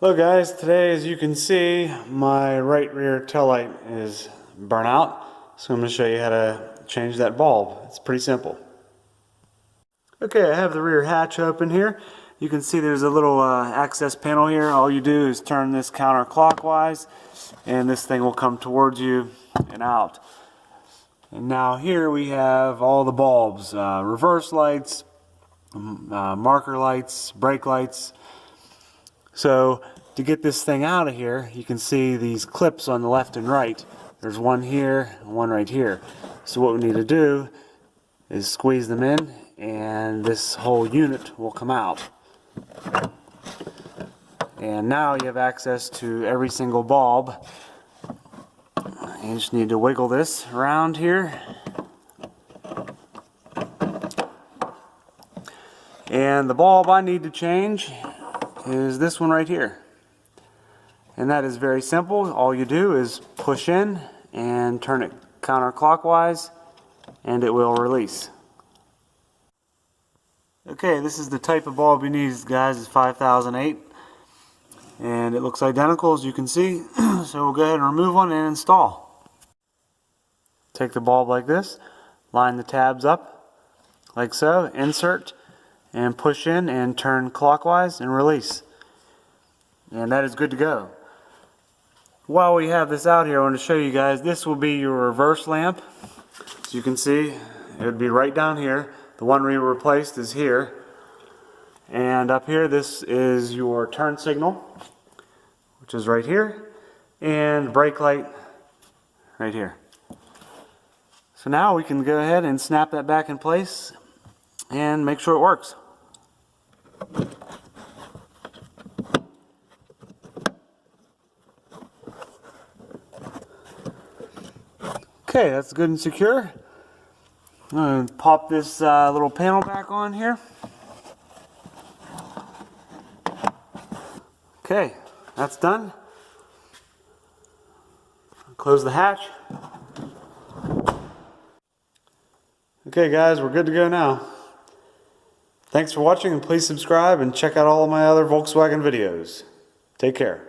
Hello guys, today as you can see my right rear taillight is burnt out, so I'm going to show you how to change that bulb. It's pretty simple. Okay, I have the rear hatch open here. You can see there's a little access panel here. All you do is turn this counterclockwise and this thing will come towards you and out. And now here we have all the bulbs, reverse lights, marker lights, brake lights. So to get this thing out of here, you can see these clips on the left and right. There's one here and one right here. So what we need to do is squeeze them in and this whole unit will come out. And now you have access to every single bulb. You just need to wiggle this around here. And the bulb I need to change is this one right here. And that is very simple. All you do is push in and turn it counterclockwise and it will release. Okay, this is the type of bulb you need, guys. It's 5008 and it looks identical as you can see. So we'll go ahead and remove one and install. Take the bulb like this, line the tabs up like so, insert and push in and turn clockwise and release. And that is good to go. While we have this out here, I want to show you guys, this will be your reverse lamp. As you can see, it would be right down here. The one we replaced is here. And up here, this is your turn signal, which is right here. And brake light right here. So now we can go ahead and snap that back in place and make sure it works. Okay, that's good and secure. I'm going to pop this little panel back on here. Okay, that's done. Close the hatch. Okay guys, we're good to go now. Thanks for watching and please subscribe and check out all of my other Volkswagen videos. Take care.